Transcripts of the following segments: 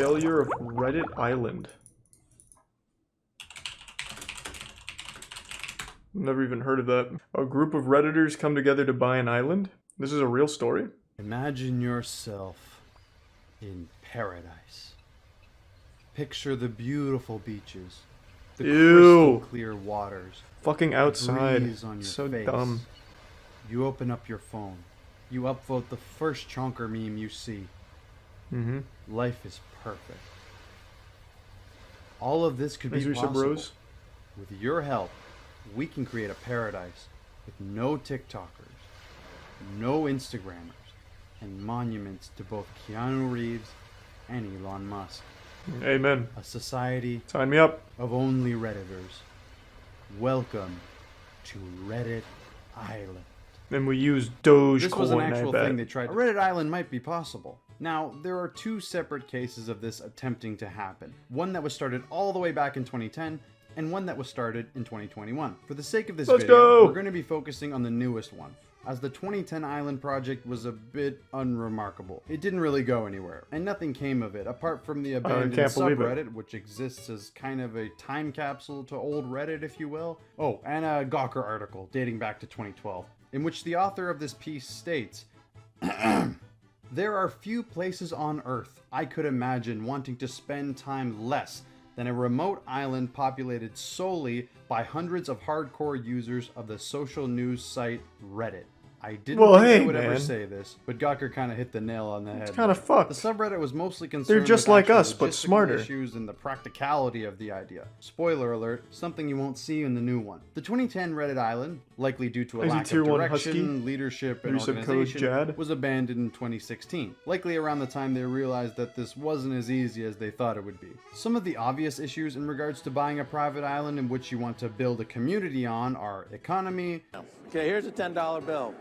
failure of Reddit Island. Never even heard of that. A group of Redditors come together to buy an island? This is a real story? Imagine yourself in paradise. Picture the beautiful beaches, the crystal clear waters. Fucking outside. Breeze on your So face. dumb. You open up your phone. You upvote the first chonker meme you see. Life is perfect. All of this could be possible. With your help, we can create a paradise with no TikTokers, no Instagrammers, and monuments to both Keanu Reeves and Elon Musk. Amen. A society Sign me up. of only Redditors. Welcome to Reddit Island. And we use Dogecoin. This was an actual I bet. thing they tried. A Reddit Island might be possible. Now, there are two separate cases of this attempting to happen. One that was started all the way back in 2010, and one that was started in 2021. For the sake of this video, we're going to be focusing on the newest one, as the 2010 Island project was a bit unremarkable. It didn't really go anywhere, and nothing came of it, apart from the abandoned subreddit, which exists as kind of a time capsule to old Reddit, if you will. Oh, and a Gawker article dating back to 2012, in which the author of this piece states, there are few places on Earth I could imagine wanting to spend time less than a remote island populated solely by hundreds of hardcore users of the social news site Reddit. I didn't think they would ever say this, but Gawker kind of hit the nail on the head. It's kind of fucked. The subreddit was mostly concerned They're just with like actual us, but logistical smarter. issues and the practicality of the idea. Spoiler alert, something you won't see in the new one. The 2010 Reddit Island, likely due to a lack of direction, leadership, and organization, was abandoned in 2016, likely around the time they realized that this wasn't as easy as they thought it would be. Some of the obvious issues in regards to buying a private island in which you want to build a community on are economy. Okay, here's a $10 bill.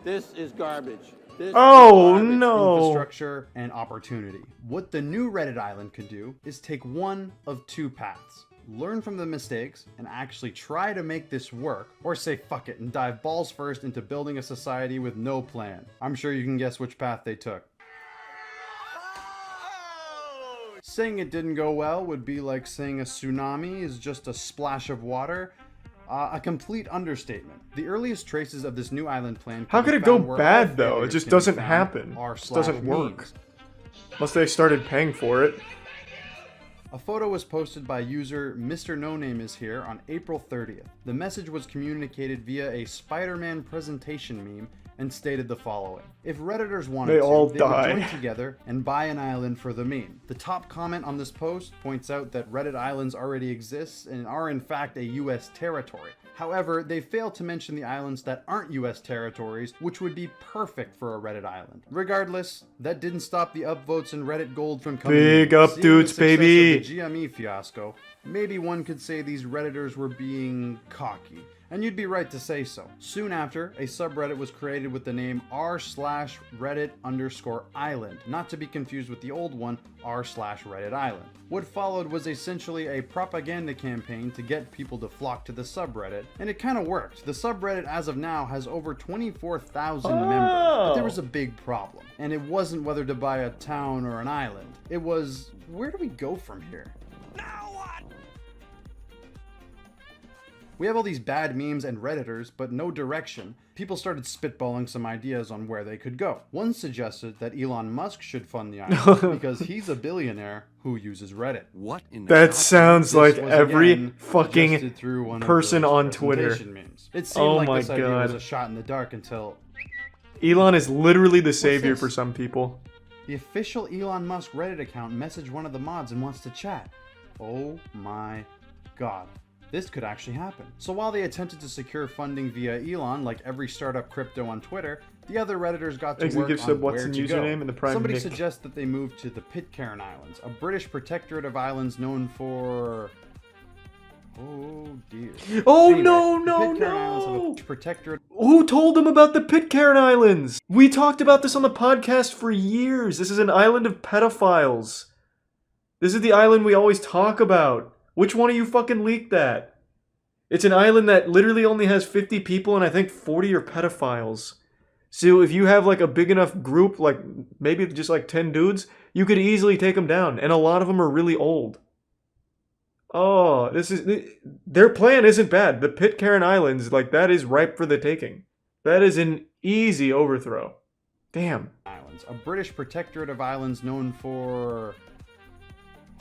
This is garbage. This oh is garbage. no! Infrastructure and opportunity. What the new Reddit Island could do is take one of two paths. Learn from the mistakes and actually try to make this work, or say fuck it and dive balls first into building a society with no plan. I'm sure you can guess which path they took. Saying it didn't go well would be like saying a tsunami is just a splash of water. A complete understatement. The earliest traces of this new island plan. How could it go bad though? It just doesn't happen. It just doesn't work. Unless they started paying for it. A photo was posted by user Mr. No Name is here on April 30th. The message was communicated via a Spider-Man presentation meme and stated the following. If Redditors wanted they would join together and buy an island for the meme. The top comment on this post points out that Reddit Islands already exist and are in fact a US territory. However, they fail to mention the islands that aren't US territories, which would be perfect for a Reddit island. Regardless, that didn't stop the upvotes and Reddit gold from coming Big up dudes, baby! The GME fiasco, maybe one could say these Redditors were being cocky. And you'd be right to say so. Soon after, a subreddit was created with the name r/Reddit_island, not to be confused with the old one, r/Reddit Island. What followed was essentially a propaganda campaign to get people to flock to the subreddit, and it kind of worked. The subreddit as of now has over 24,000 members, but there was a big problem. And it wasn't whether to buy a town or an island. It was, where do we go from here? Now what? We have all these bad memes and Redditors, but no direction. People started spitballing some ideas on where they could go. One suggested that Elon Musk should fund the island because he's a billionaire who uses Reddit. What in the That sounds like every fucking person on Twitter. Memes. It seemed like this idea was a shot in the dark until... Elon is literally the savior for some people. The official Elon Musk Reddit account messaged one of the mods and wants to chat. Oh my god. This could actually happen. So while they attempted to secure funding via Elon, like every startup crypto on Twitter, the other Redditors got to work on where to go. Somebody suggests that they move to the Pitcairn Islands, a British protectorate of islands known for... Oh dear. Oh anyway, no! Protectorate. Who told them about the Pitcairn Islands? We talked about this on the podcast for years. This is an island of pedophiles. This is the island we always talk about. Which one of you fucking leaked that? It's an island that literally only has 50 people and I think 40 are pedophiles. So if you have like a big enough group, like maybe just like 10 dudes, You could easily take them down, and a lot of them are really old. Oh, their plan isn't bad. The Pitcairn Islands, like, that is ripe for the taking. That is an easy overthrow. Damn. Islands, a British protectorate of islands known for...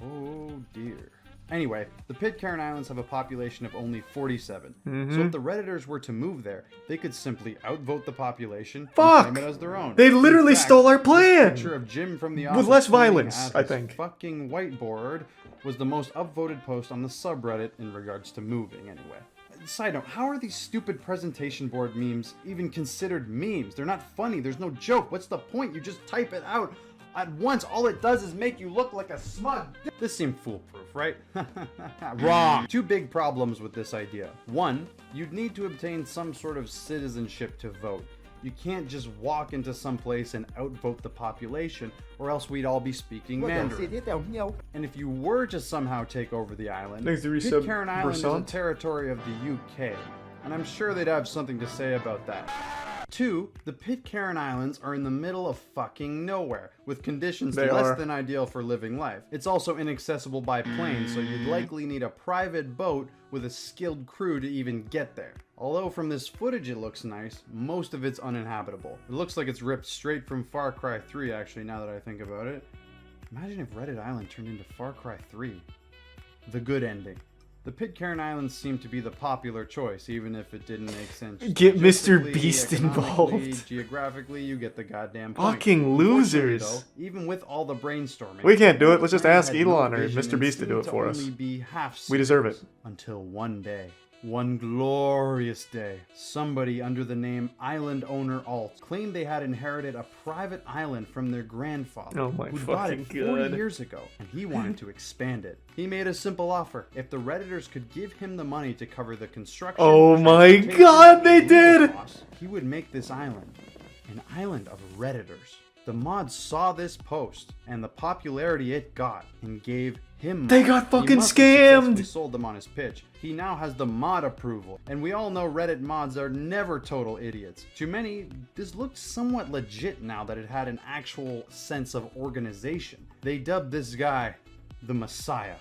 oh dear. Anyway, the Pitcairn Islands have a population of only 47. So if the Redditors were to move there, they could simply outvote the population and claim it as their own. They literally In fact, stole our this plan! picture of Jim from the With office less pointing violence, at I his think. fucking whiteboard was the most upvoted post on the subreddit in regards to moving, anyway. Side note, how are these stupid presentation board memes even considered memes? They're not funny, there's no joke. What's the point? You just type it out at once. All it does is make you look like a smug. This seemed foolproof, right? Wrong. Two big problems with this idea. One, you'd need to obtain some sort of citizenship to vote. You can't just walk into some place and outvote the population, or else we'd all be speaking Mandarin. And if you were to somehow take over the island, Pitcairn Island is a territory of the UK, and I'm sure they'd have something to say about that. Two, the Pitcairn Islands are in the middle of fucking nowhere, with conditions less than ideal for living life. It's also inaccessible by plane, so you'd likely need a private boat with a skilled crew to even get there. Although from this footage it looks nice, most of it's uninhabitable. It looks like it's ripped straight from Far Cry 3 actually, now that I think about it. Imagine if Reddit Island turned into Far Cry 3. The good ending. The Pitcairn Islands seem to be the popular choice, even if it didn't make sense. Get Mr. Logistically, Beast economically, involved. Geographically, you get the goddamn point. Fucking losers. Though, even with all the brainstorming, We can't do it. Let's just plan ask had no Elon or vision Mr. and Beast to do seemed it for us. only be half We deserve it. serious. Until one day. One glorious day, somebody under the name Island Owner Alt claimed they had inherited a private island from their grandfather, Oh my who bought it fucking 40 God. years ago, and he wanted to expand it. He made a simple offer. If the Redditors could give him the money to cover the construction, Oh my transportation, God, they and legal did! costs, he would make this island an island of Redditors. The mods saw this post and the popularity it got and gave him They money. got He fucking must have successfully scammed! sold them on his pitch. He now has the mod approval, and we all know Reddit mods are never total idiots. To many, this looked somewhat legit now that it had an actual sense of organization. They dubbed this guy the Messiah.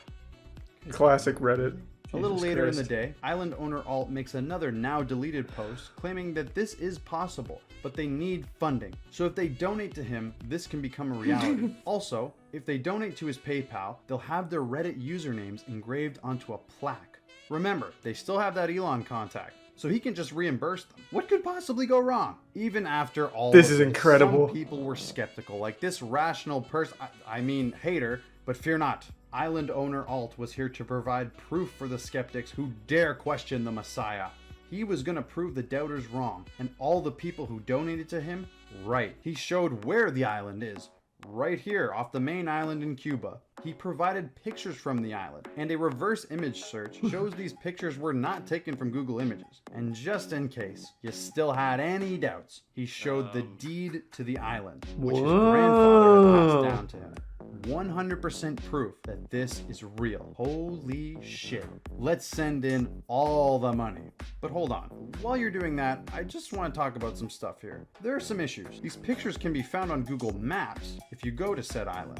Classic Reddit. A little Jesus later in Christ. the day, Island Owner Alt makes another now deleted post claiming that this is possible, but they need funding. So if they donate to him, this can become a reality. Also, if they donate to his PayPal, they'll have their Reddit usernames engraved onto a plaque. Remember, they still have that Elon contact, so he can just reimburse them. What could possibly go wrong? Even after all This of is incredible. Some people were skeptical, like this rational person, I mean hater, but fear not. Island Owner Alt was here to provide proof for the skeptics who dare question the Messiah. He was gonna prove the doubters wrong, and all the people who donated to him, right. He showed where the island is, right here off the main island in Cuba. He provided pictures from the island, and a reverse image search shows these pictures were not taken from Google Images. And just in case you still had any doubts, he showed the deed to the island, which his grandfather had passed down to him. 100% proof that this is real. Holy shit. Let's send in all the money. But hold on. While you're doing that, I just want to talk about some stuff here. There are some issues. These pictures can be found on Google Maps if you go to said island.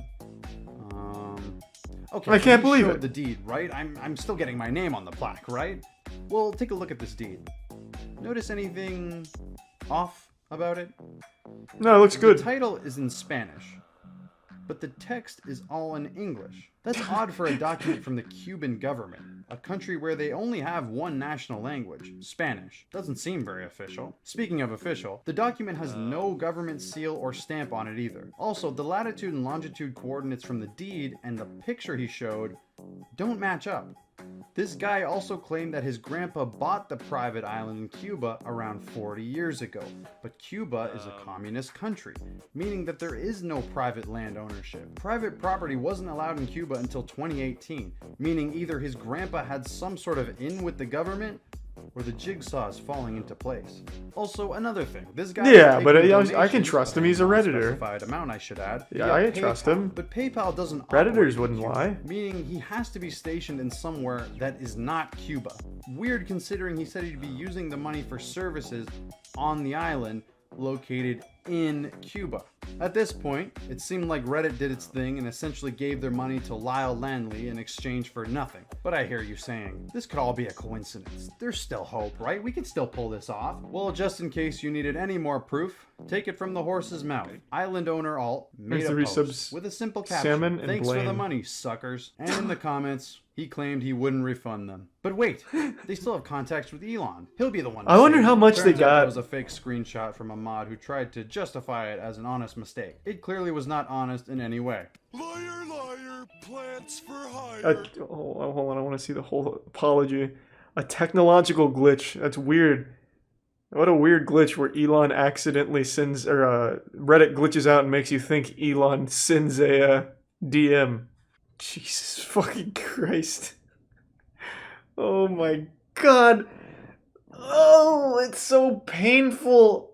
Okay, I can't he believe showed it. the deed, right? I'm still getting my name on the plaque, right? Well, take a look at this deed. Notice anything off about it? No, it looks The good. title is in Spanish, but the text is all in English. That's odd for a document from the Cuban government, a country where they only have one national language, Spanish. Doesn't seem very official. Speaking of official, the document has no government seal or stamp on it either. Also, the latitude and longitude coordinates from the deed and the picture he showed don't match up. This guy also claimed that his grandpa bought the private island in Cuba around 40 years ago, but Cuba is a communist country, meaning that there is no private land ownership. Private property wasn't allowed in Cuba until 2018, meaning either his grandpa had some sort of in with the government, or the jigsaw is falling into place. Also, another thing, this guy Yeah, is but taking I can donations trust him, of he's a an Redditor. unspecified amount, I should add. Yeah, via I trust PayPal, him. But PayPal doesn't Redditors operate in wouldn't Cuba, lie. meaning he has to be stationed in somewhere that is not Cuba. Weird considering he said he'd be using the money for services on the island located in Cuba. At this point, it seemed like Reddit did its thing and essentially gave their money to Lyle Landley in exchange for nothing. But I hear you saying, this could all be a coincidence. There's still hope, right? We can still pull this off. Well, just in case you needed any more proof, take it from the horse's mouth. Island owner Alt made a post with a simple caption, "Thanks for the money, suckers." And in the comments, he claimed he wouldn't refund them. But wait, they still have contacts with Elon. He'll be the one to I wonder say how it. much they Turns out got. That was a fake screenshot from a mod who tried to justify it as an honest mistake. It clearly was not honest in any way. Liar, liar, plants for hire. Hold on, I want to see the whole apology. A technological glitch. That's weird. What a weird glitch where Elon accidentally sends, or Reddit glitches out and makes you think Elon sends a DM. Jesus fucking Christ. Oh my god. Oh, it's so painful.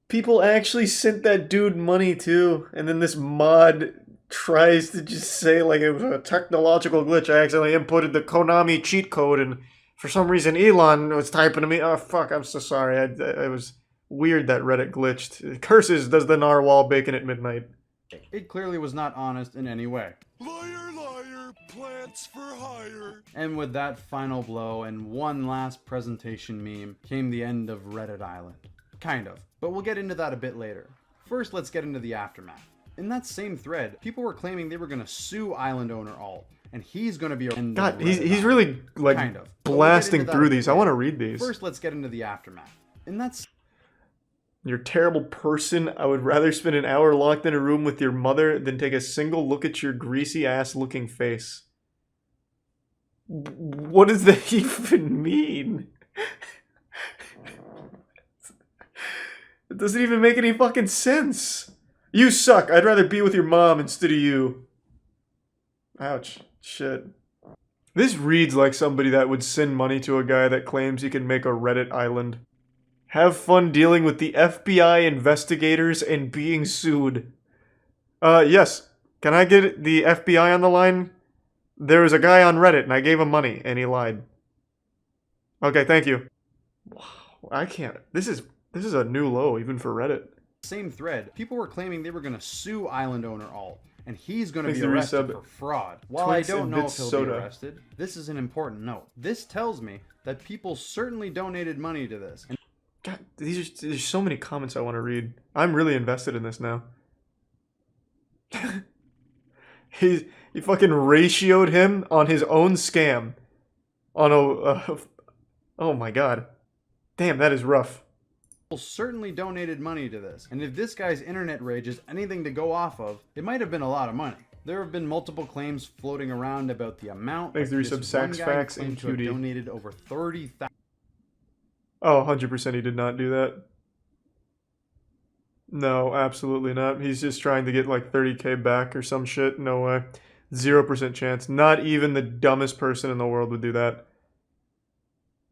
People actually sent that dude money too, and then this mod tries to just say like it was a technological glitch. I accidentally inputted the Konami cheat code, and for some reason Elon was typing to me. Oh fuck, I'm so sorry. It was weird that Reddit glitched. Curses does the narwhal bacon at midnight. It clearly was not honest in any way. Liar, liar, plants for hire. And with that final blow and one last presentation meme came the end of Reddit Island. Kind of, but we'll get into that a bit later. First, let's get into the aftermath. In that same thread, people were claiming they were going to sue island owner Alt, and he's going to be a God, he's really like kind of blasting through these. I want to read these. First, let's get into the aftermath. And that's You're a terrible person. I would rather spend an hour locked in a room with your mother than take a single look at your greasy ass looking face. What does that even mean? It doesn't even make any fucking sense. You suck. I'd rather be with your mom instead of you. Ouch. Shit. This reads like somebody that would send money to a guy that claims he can make a Reddit island. Have fun dealing with the FBI investigators and being sued. Yes. Can I get the FBI on the line? There was a guy on Reddit and I gave him money and he lied. Okay, thank you. Wow, I can't. This is a new low even for Reddit. same thread. People were claiming they were going to sue island owner Alt, and he's going to be Thanks to arrested resub. for fraud. While Twix I don't and know Bits if he'll soda. be arrested, this is an important note. This tells me that people certainly donated money to this. And God, there's so many comments I want to read. I'm really invested in this now. He fucking ratioed him on his own scam. On a oh my god. Damn, that is rough. people certainly donated money to this. And if this guy's internet rage is anything to go off of, it might have been a lot of money. There have been multiple claims floating around about the amount. Thanks to This resub one Sax guy Facts claimed and to have QD. donated over 30,000. Oh, 100% he did not do that. No, absolutely not. He's just trying to get like 30k back or some shit. No way. 0% chance. Not even the dumbest person in the world would do that.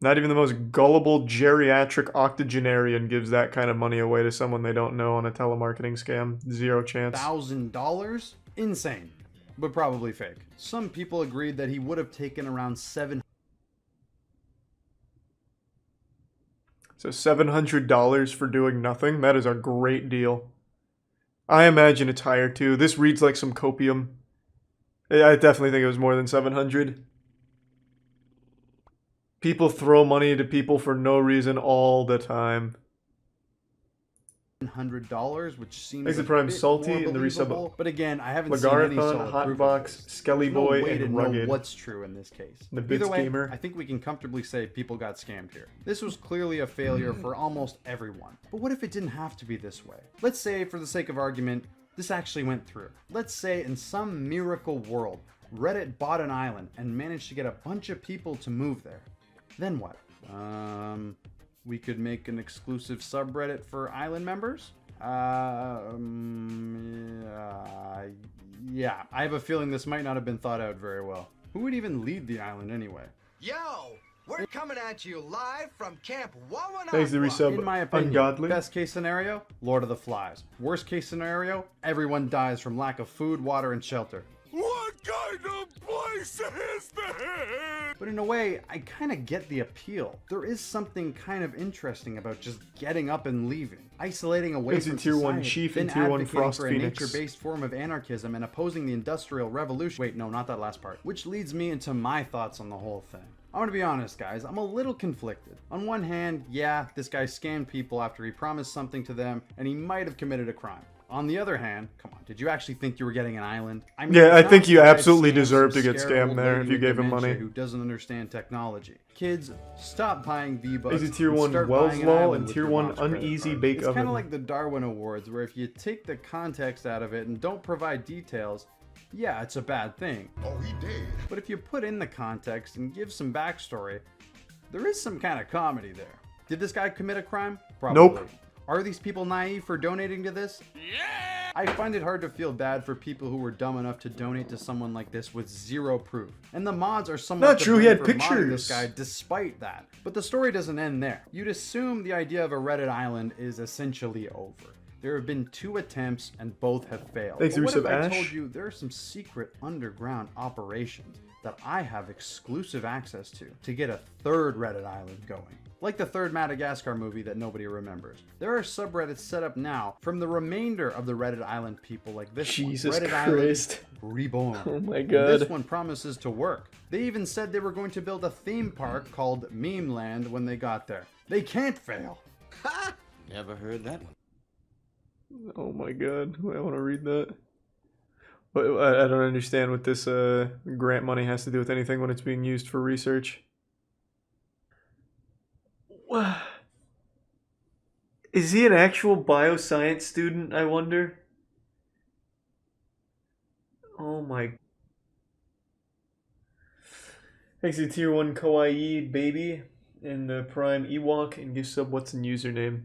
Not even the most gullible geriatric octogenarian gives that kind of money away to someone they don't know on a telemarketing scam. 0 chance. $1,000? Insane, but probably fake. Some people agreed that he would have taken around $700 So $700 for doing nothing? That is a great deal. I imagine it's higher too. This reads like some copium. I definitely think it was more than 700. People throw money to people for no reason all the time. which seems Thanks to a Prime bit Salty more and the resub- believable. But again, I haven't seen any Lagarathon, solid proof of this. Hotbox, Skelly There's no Boy, way to and know Rugged. what's true in this case. The Either Bits way, Gamer. I think we can comfortably say people got scammed here. This was clearly a failure for almost everyone. But what if it didn't have to be this way? Let's say, for the sake of argument, this actually went through. Let's say in some miracle world, Reddit bought an island and managed to get a bunch of people to move there. Then what? We could make an exclusive subreddit for island members? Yeah, I have a feeling this might not have been thought out very well. Who would even lead the island anyway? Yo, we're coming at you live from Camp 111. Thanks to resub In my opinion, Ungodly. best case scenario, Lord of the Flies. Worst case scenario, everyone dies from lack of food, water, and shelter. What kind of place says that. But in a way, I kind of get the appeal. There is something kind of interesting about just getting up and leaving, isolating away Thanks from to Tier 1 society, Chief then and Tier 1 advocating Frost for a Phoenix. nature-based form of anarchism and opposing the Industrial Revolution. Wait, no, not that last part. Which leads me into my thoughts on the whole thing. I'm gonna be honest, guys, I'm a little conflicted. On one hand, yeah, this guy scammed people after he promised something to them, and he might have committed a crime. On the other hand, come on, did you actually think you were getting an island? I mean, Yeah, I it's think not you like I'd absolutely scam deserve some to get scared scammed old there lady if you with gave him dementia money. who doesn't understand technology. Kids, stop buying V-Bucks. Exit Tier and 1 start Wells buying an Law island and with Tier your 1 mom's credit Uneasy card. Bake It's kind Oven. of like the Darwin Awards, where if you take the context out of it and don't provide details, yeah, it's a bad thing. Oh, he did. But if you put in the context and give some backstory, there is some kind of comedy there. Did this guy commit a crime? Probably. Nope. Are these people naive for donating to this? Yeah! I find it hard to feel bad for people who were dumb enough to donate to someone like this with zero proof. And the mods are somewhat Not to true, he blame had for modding this pictures. guy despite that. But the story doesn't end there. You'd assume the idea of a Reddit island is essentially over. There have been 2 attempts and both have failed. Thanks, But what if Rusev I Ash. told you there are some secret underground operations that I have exclusive access to get a 3rd Reddit island going? Like the 3rd Madagascar movie that nobody remembers. There are subreddits set up now from the remainder of the Reddit island people like this Jesus one. Reddit Christ. Island Reborn. Oh my And God. this one promises to work. They even said they were going to build a theme park called Meme Land when they got there. They can't fail. Never heard that one. Oh my god, I want to read that. But I don't understand what this grant money has to do with anything when it's being used for research. Is he an actual bioscience student, I wonder? Oh my. Thanks to Tier 1 Kawaii Baby and the Prime Ewok and gift sub what's in username.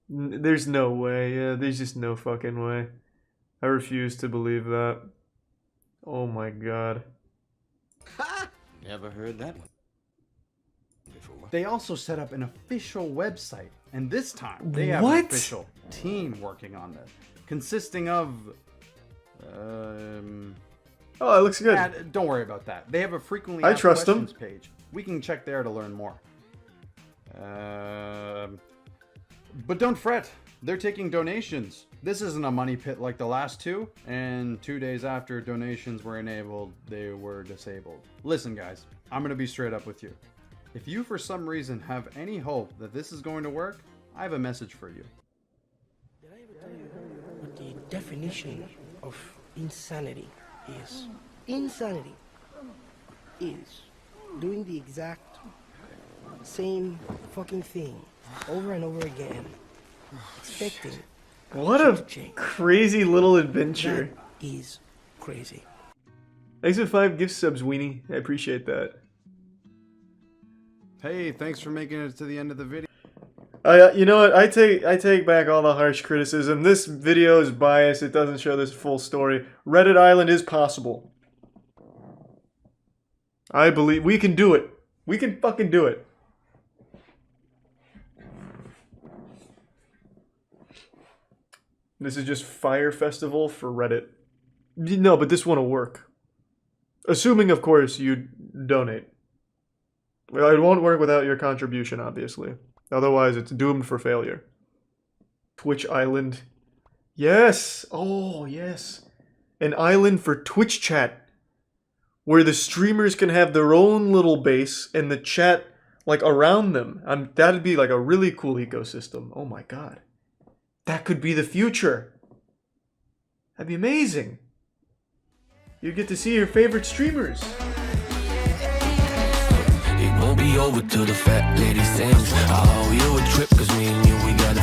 There's no way, yeah, there's just no fucking way. I refuse to believe that. Oh my god. Never heard that one before. They also set up an official website, and this time they have What? an official team working on this, consisting of Oh, it looks good. don't worry about that. They have a frequently I asked trust 'em. questions page. We can check there to learn more. But don't fret. They're taking donations. This isn't a money pit like the last 2, and 2 days after donations were enabled, they were disabled. Listen, guys, I'm gonna be straight up with you. If you for some reason have any hope that this is going to work, I have a message for you. Did I ever tell you what the definition of insanity is? Insanity is doing the exact same fucking thing over and over again, expecting What a change. crazy little adventure. That is crazy. Thanks for 5 gift subs, Weenie. I appreciate that. Hey, thanks for making it to the end of the video. You know what? I take back all the harsh criticism. This video is biased. It doesn't show this full story. Reddit Island is possible. I believe we can do it. We can fucking do it. This is just Fire Festival for Reddit. No, but this won't work. Assuming, of course, you donate. Well, it won't work without your contribution, obviously. Otherwise, it's doomed for failure. Twitch Island. Yes! Oh, yes. An island for Twitch chat. Where the streamers can have their own little base and the chat, like, around them. That'd be, like, a really cool ecosystem. Oh my god. That could be the future. That'd be amazing. You get to see your favorite streamers. It won't be over till the fat lady sings. I'll owe you a trip, cause me and you, we got